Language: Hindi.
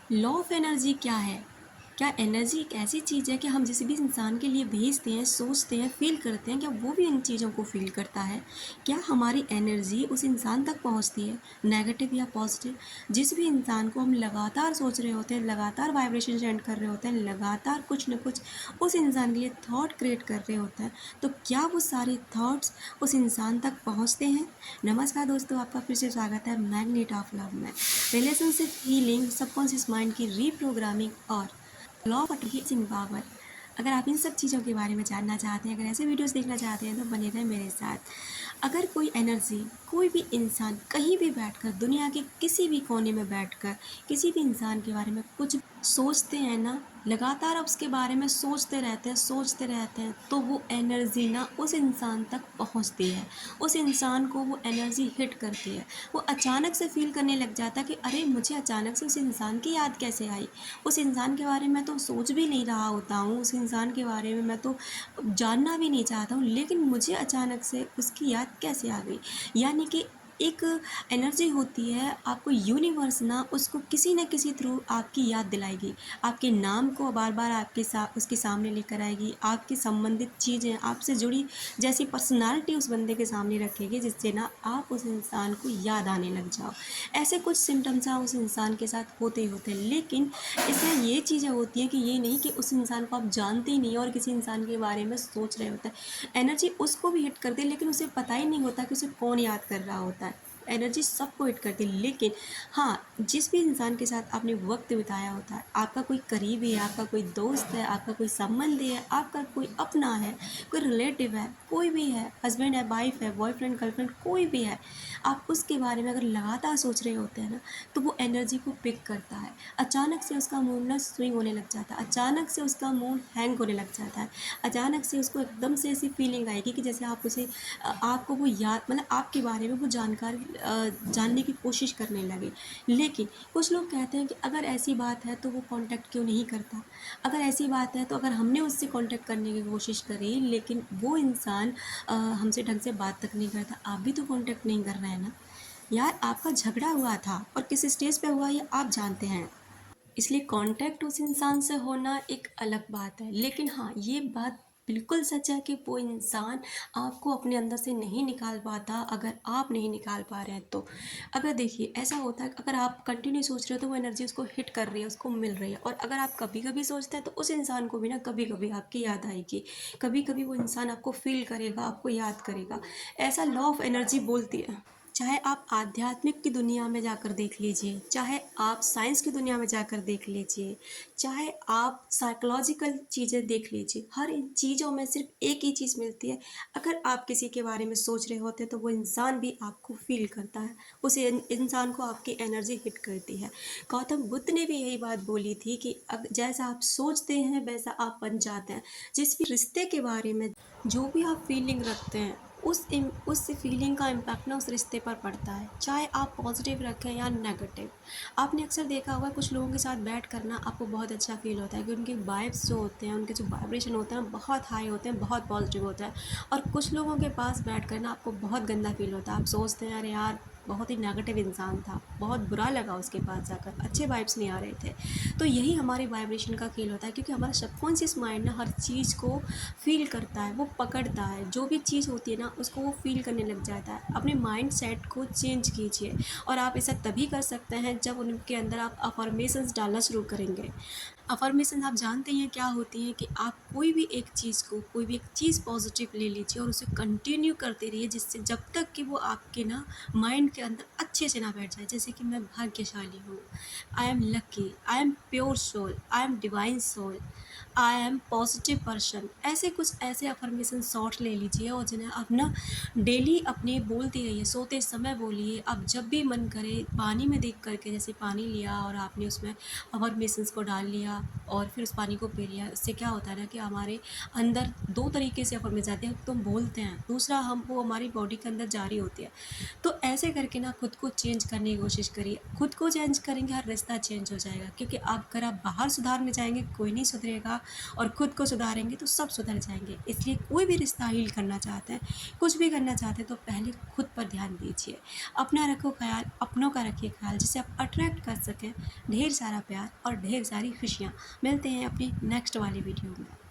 लॉ ऑफ एनर्जी क्या है? क्या एनर्जी एक ऐसी चीज़ है कि हम जिस भी इंसान के लिए भेजते हैं, सोचते हैं, फ़ील करते हैं, क्या वो भी इन चीज़ों को फ़ील करता है? क्या हमारी एनर्जी उस इंसान तक पहुंचती है, नेगेटिव या पॉजिटिव? जिस भी इंसान को हम लगातार सोच रहे होते हैं, लगातार वाइब्रेशन सेंड कर रहे होते हैं, लगातार कुछ न कुछ उस इंसान के लिए थॉट क्रिएट कर रहे होते हैं, तो क्या वो सारे थॉट्स उस इंसान तक पहुंचते हैं? नमस्कार दोस्तों, आपका फिर से स्वागत है मैग्नेट ऑफ लव में। रिलेशनशिप हीलिंग, सबकॉन्शियस माइंड की रीप्रोग्रामिंग और लॉ ऑफ अट्रैक्शन पावर। अगर आप इन सब चीज़ों के बारे में जानना चाहते हैं, अगर ऐसे वीडियोस देखना चाहते हैं, तो बने रहें मेरे साथ। अगर कोई एनर्जी, कोई भी इंसान कहीं भी बैठकर, दुनिया के किसी भी कोने में बैठकर किसी भी इंसान के बारे में कुछ सोचते हैं ना, लगातार आप उसके बारे में सोचते रहते हैं, तो वो एनर्जी ना उस इंसान तक पहुंचती है। उस इंसान को वो एनर्जी हिट करती है। वो अचानक से फील करने लग जाता है कि अरे, मुझे अचानक से उस इंसान की याद कैसे आई? उस इंसान के बारे में तो सोच भी नहीं रहा होता हूँ, उस इंसान के बारे में मैं तो जानना भी नहीं चाहता हूँ, लेकिन मुझे अचानक से उसकी याद कैसे आ गई? यानी कि एक एनर्जी होती है, आपको यूनिवर्स ना उसको किसी न किसी थ्रू आपकी याद दिलाएगी। आपके नाम को बार-बार उसके सामने लेकर आएगी, आपकी संबंधित चीज़ें, आपसे जुड़ी जैसी पर्सनैलिटी उस बंदे के सामने रखेगी, जिससे ना आप उस इंसान को याद आने लग जाओ। ऐसे कुछ सिम्पटम्स उस इंसान के साथ होते ही होते हैं, लेकिन इसमें ये चीज़ें होती हैं कि ये नहीं कि उस इंसान को आप जानते ही नहीं और किसी इंसान के बारे में सोच रहे होते हैं। एनर्जी उसको भी हिट करती है, लेकिन उसे पता ही नहीं होता कि उसे कौन याद कर रहा होता है। एनर्जी सबको हिट करती है, लेकिन हाँ, जिस भी इंसान के साथ आपने वक्त बिताया होता है, आपका कोई करीबी है, आपका कोई दोस्त है, आपका कोई संबंधी है, आपका कोई अपना है, कोई रिलेटिव है, कोई भी है, हस्बैंड है, वाइफ है, बॉयफ्रेंड, गर्लफ्रेंड, कोई भी है, आप उसके बारे में अगर लगातार सोच रहे होते हैं ना, तो वो एनर्जी को पिक करता है। अचानक से उसका मूड ना स्विंग होने लग जाता है, अचानक से उसका मूड हैंग होने लग जाता है, अचानक से उसको एकदम से ऐसी फीलिंग आएगी कि जैसे आप उसे आपको वो याद, मतलब आपके बारे में वो जानकारी जानने की कोशिश करने लगे। लेकिन कुछ लोग कहते हैं कि अगर ऐसी बात है तो वो कांटेक्ट क्यों नहीं करता? अगर ऐसी बात है तो अगर हमने उससे कांटेक्ट करने की कोशिश करी, लेकिन वो इंसान हमसे ढंग से बात तक नहीं करता, आप भी तो कांटेक्ट नहीं कर रहे हैं ना। यार, आपका झगड़ा हुआ था और किस स्टेज पे हुआ ये आप जानते हैं, इसलिए कांटेक्ट उस इंसान से होना एक अलग बात है। लेकिन हाँ, ये बात बिल्कुल सच है कि वो इंसान आपको अपने अंदर से नहीं निकाल पाता, अगर आप नहीं निकाल पा रहे हैं तो। अगर देखिए, ऐसा होता है, अगर आप कंटिन्यू सोच रहे हो तो वो एनर्जी उसको हिट कर रही है, उसको मिल रही है, और अगर आप कभी कभी सोचते हैं तो उस इंसान को भी ना कभी कभी आपकी याद आएगी, कभी कभी वो इंसान आपको फील करेगा, आपको याद करेगा। ऐसा लॉ ऑफ एनर्जी बोलती है। चाहे आप आध्यात्मिक की दुनिया में जाकर देख लीजिए, चाहे आप साइंस की दुनिया में जाकर देख लीजिए, चाहे आप साइकोलॉजिकल चीज़ें देख लीजिए, हर इन चीज़ों में सिर्फ एक ही चीज़ मिलती है। अगर आप किसी के बारे में सोच रहे होते हैं तो वो इंसान भी आपको फील करता है, उस इंसान को आपकी एनर्जी हिट करती है। गौतम बुद्ध ने भी यही बात बोली थी कि जैसा आप सोचते हैं वैसा आप बन जाते हैं। जिस भी रिश्ते के बारे में जो भी आप फीलिंग रखते हैं, उस फीलिंग का इम्पैक्ट ना उस रिश्ते पर पड़ता है, चाहे आप पॉजिटिव रखें या नेगेटिव। आपने अक्सर देखा होगा, कुछ लोगों के साथ बैठ कर ना आपको बहुत अच्छा फील होता है कि उनके वाइब्स जो होते हैं, उनके जो वाइब्रेशन होते हैं बहुत हाई होते हैं, बहुत पॉजिटिव होता है। और कुछ लोगों के पास बैठ कर ना आपको बहुत गंदा फील होता है, आप सोचते हैं अरे यार, बहुत ही नेगेटिव इंसान था, बहुत बुरा लगा उसके पास जाकर, अच्छे वाइब्स नहीं आ रहे थे। तो यही हमारे वाइब्रेशन का खेल होता है, क्योंकि हमारा सबकॉन्शियस माइंड ना हर चीज़ को फील करता है, वो पकड़ता है, जो भी चीज़ होती है ना उसको वो फील करने लग जाता है। अपने माइंड सेट को चेंज कीजिए, और आप ऐसा तभी कर सकते हैं जब उनके अंदर आप अफर्मेशंस डालना शुरू करेंगे। अफर्मेशन आप जानते हैं क्या होती हैं, कि आप कोई भी एक चीज़ को, कोई भी एक चीज़ पॉजिटिव ले लीजिए और उसे कंटिन्यू करते रहिए, जिससे जब तक कि वो आपके ना माइंड के अंदर अच्छे से ना बैठ जाए। जैसे कि मैं भाग्यशाली हूँ, I am lucky, I am pure soul, I am divine soul, I am positive person. ऐसे कुछ ऐसे अफर्मेशन शॉर्ट ले लीजिए और जिन्हें आप ना डेली अपने बोलते रहिए, सोते समय बोलिए। अब जब भी मन करे, पानी में देख करके, जैसे पानी लिया और आपने उसमें अफर्मेशंस को डाल लिया, लिया और फिर उस पानी को पी लिया, इससे क्या होता है ना कि हमारे अंदर 2 तरीके से अफ़र मिल जाते हैं। तो हम बोलते हैं, दूसरा हम वो हमारी बॉडी के अंदर जारी होती है। तो ऐसे करके ना खुद को चेंज करने की कोशिश करिए। खुद को चेंज करेंगे, हर रिश्ता चेंज हो जाएगा, क्योंकि अगर आप बाहर सुधारने जाएँगे कोई नहीं सुधरेगा, और खुद को सुधारेंगे तो सब सुधर जाएँगे। इसलिए कोई भी रिश्ता हील करना चाहते हैं, कुछ भी करना चाहते हैं, तो पहले खुद पर ध्यान दीजिए। अपना रखो ख़याल, अपनों का रखिए ख़याल, जिससे आप अट्रैक्ट कर सकें ढेर सारा प्यार और ढेर सारी खुशियाँ। मिलते हैं अपनी नेक्स्ट वाली वीडियो में।